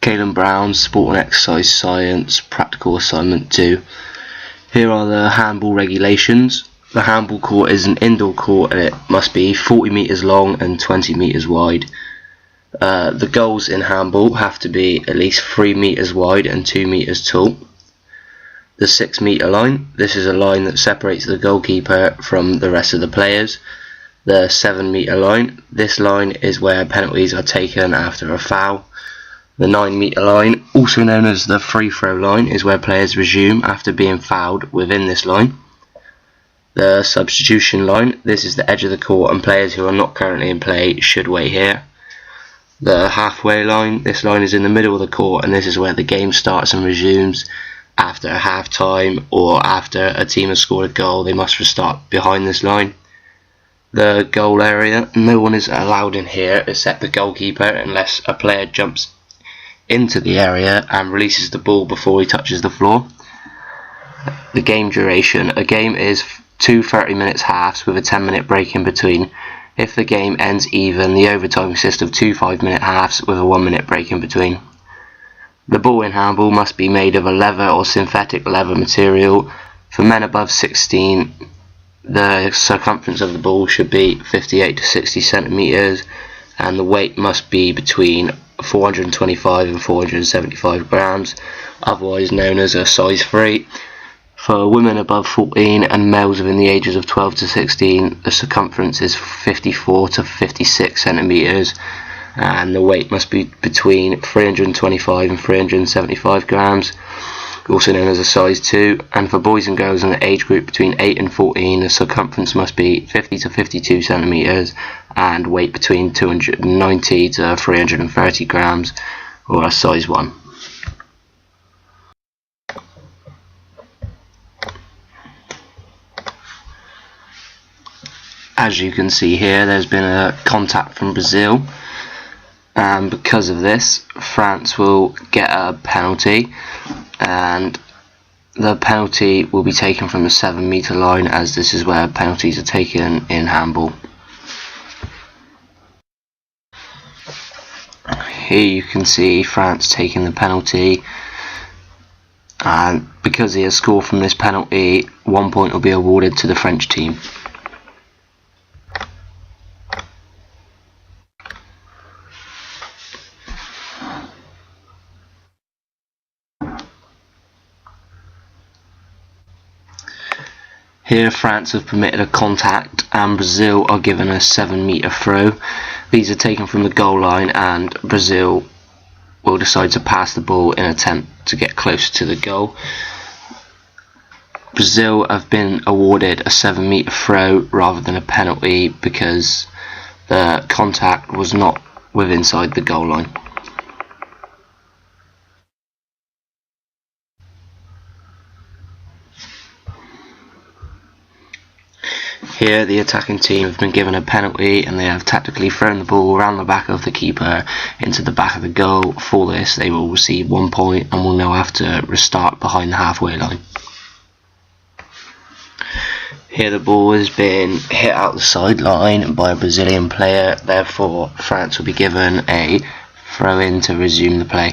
Caelan Brown, Sport and Exercise Science, Practical Assignment 2. Here are the handball regulations. The handball court is an indoor court and it must be 40 metres long and 20 metres wide. The goals in handball have to be at least 3 metres wide and 2 metres tall. The 6 metre line, this is a line that separates the goalkeeper from the rest of the players. The 7 metre line, this line is where penalties are taken after a foul. The 9 metre line, also known as the free throw line, is where players resume after being fouled within this line. The substitution line, this is the edge of the court and players who are not currently in play should wait here. The halfway line, this line is in the middle of the court and this is where the game starts and resumes. After a half time or after a team has scored a goal, they must restart behind this line. The goal area, no one is allowed in here except the goalkeeper unless a player jumps into the area and releases the ball before he touches the floor. The game duration, a game is 2 30-minute halves with a 10-minute break in between. If the game ends even, the overtime consists of 2 5-minute halves with a 1-minute break in between. The ball in handball must be made of a leather or synthetic leather material. For men above 16, the circumference of the ball should be 58 to 60 centimeters and the weight must be between 425 and 475 grams, otherwise known as a size 3. For women above 14 and males within the ages of 12 to 16, the circumference is 54 to 56 centimeters and the weight must be between 325 and 375 grams, also known as a size 2. And for boys and girls in the age group between 8 and 14, the circumference must be 50 to 52 centimeters and weight between 290 to 330 grams, or a size 1. As you can see here, there's been a contact from Brazil, and because of this, France will get a penalty, and the penalty will be taken from the 7 metre line, as this is where penalties are taken in handball. Here you can see France taking the penalty, and because he has scored from this penalty, 1 point will be awarded to the French team. Here France have permitted a contact and Brazil are given a 7 metre throw. These are taken from the goal line and Brazil will decide to pass the ball in an attempt to get closer to the goal. Brazil have been awarded a 7 metre throw rather than a penalty because the contact was not within inside the goal line. Here the attacking team have been given a penalty and they have tactically thrown the ball around the back of the keeper into the back of the goal. For this they will receive 1 point and will now have to restart behind the halfway line. Here the ball has been hit out the sideline by a Brazilian player, therefore France will be given a throw in to resume the play.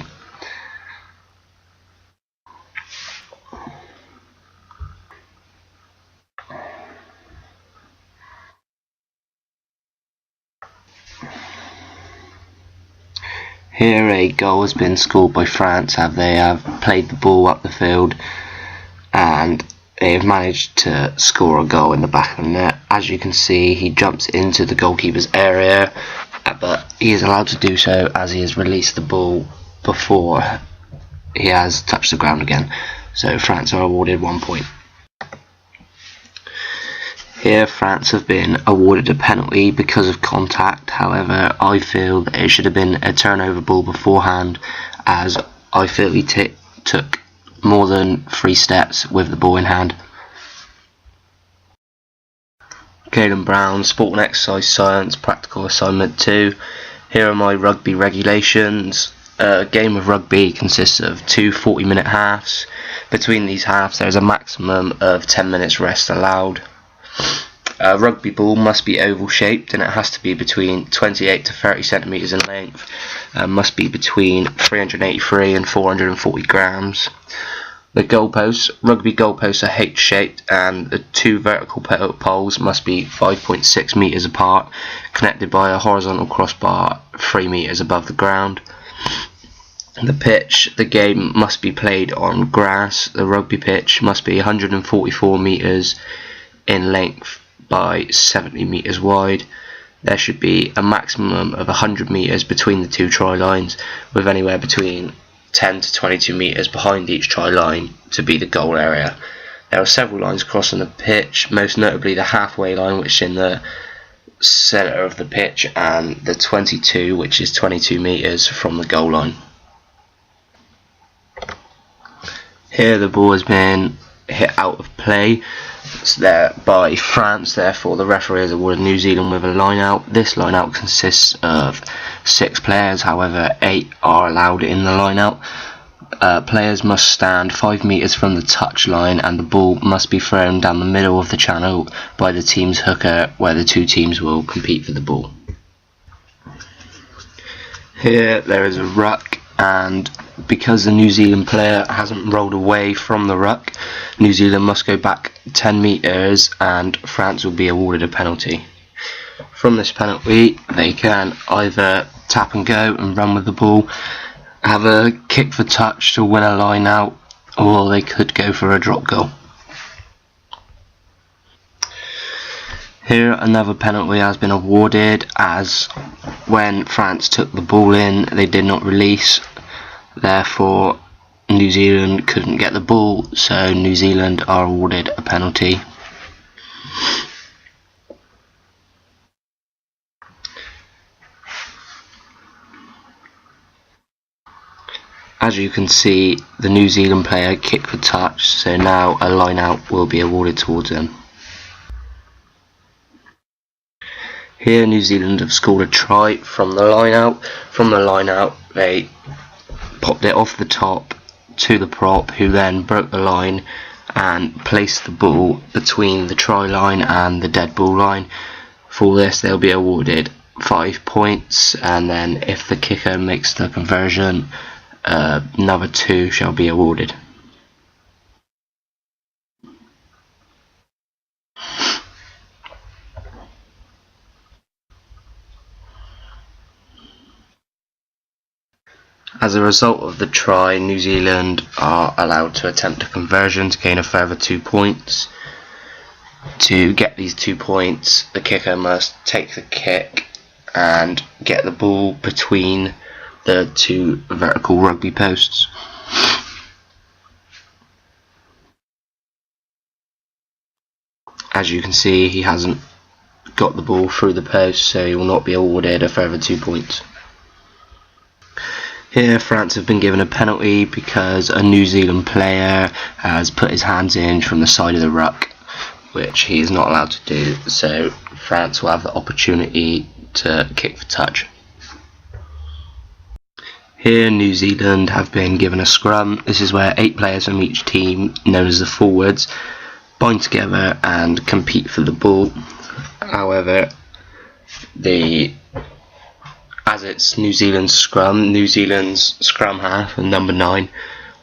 Here a goal has been scored by France as they have played the ball up the field and they have managed to score a goal in the back of the net. As you can see, he jumps into the goalkeeper's area, but he is allowed to do so as he has released the ball before he has touched the ground again. So France are awarded 1 point. Here France have been awarded a penalty because of contact, however I feel that it should have been a turnover ball beforehand, as I feel he took more than 3 steps with the ball in hand. Caelan Brown, Sport and Exercise Science, Practical Assignment 2. Here are my rugby regulations. A game of rugby consists of 2 40-minute halves. Between these halves there is a maximum of 10 minutes rest allowed. A rugby ball must be oval shaped and it has to be between 28 to 30 centimeters in length, must be between 383 and 440 grams. The goalposts, rugby goalposts are H shaped and the two vertical poles must be 5.6 meters apart, connected by a horizontal crossbar 3 meters above the ground. The pitch, the game must be played on grass. The rugby pitch must be 144 meters in length by 70 meters wide. There should be a maximum of 100 meters between the two try lines, with anywhere between 10 to 22 meters behind each try line to be the goal area. There are several lines crossing the pitch, most notably the halfway line, which is in the centre of the pitch, and the 22, which is 22 meters from the goal line. Here the ball has been hit out of play there by France, therefore the referee has awarded New Zealand with a line out. This line out consists of 6 players, however 8 are allowed in the line out. Players must stand 5 meters from the touch line and the ball must be thrown down the middle of the channel by the team's hooker, where the two teams will compete for the ball. Here there is a ruck, and because the New Zealand player hasn't rolled away from the ruck, New Zealand must go back 10 meters and France will be awarded a penalty. From this penalty they can either tap and go and run with the ball, have a kick for touch to win a line out, or they could go for a drop goal. Here another penalty has been awarded, as when France took the ball in they did not release, therefore New Zealand couldn't get the ball, so New Zealand are awarded a penalty. As you can see, the New Zealand player kicked for touch, so now a line out will be awarded towards them. Here New Zealand have scored a try from the line out. From the line out they popped it off the top to the prop, who then broke the line and placed the ball between the try line and the dead ball line. For this they'll be awarded 5 points, and then if the kicker makes the conversion, another 2 shall be awarded. As a result of the try, New Zealand are allowed to attempt a conversion to gain a further 2 points. To get these 2 points, the kicker must take the kick and get the ball between the 2 vertical rugby posts. As you can see, he hasn't got the ball through the post, so he will not be awarded a further 2 points. Here France have been given a penalty because a New Zealand player has put his hands in from the side of the ruck, which he is not allowed to do, so France will have the opportunity to kick for touch. Here New Zealand have been given a scrum. This is where 8 players from each team, known as the forwards, bind together and compete for the ball. However, as it's New Zealand's scrum half, and number 9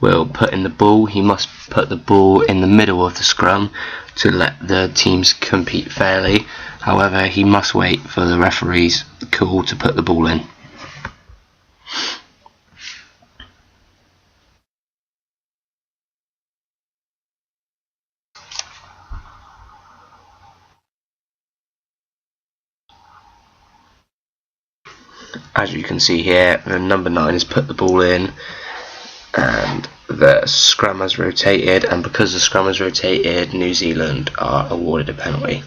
will put in the ball. He must put the ball in the middle of the scrum to let the teams compete fairly. However, he must wait for the referee's call to put the ball in. As you can see here, the number 9 has put the ball in and the scrum has rotated, and because the scrum has rotated, New Zealand are awarded a penalty.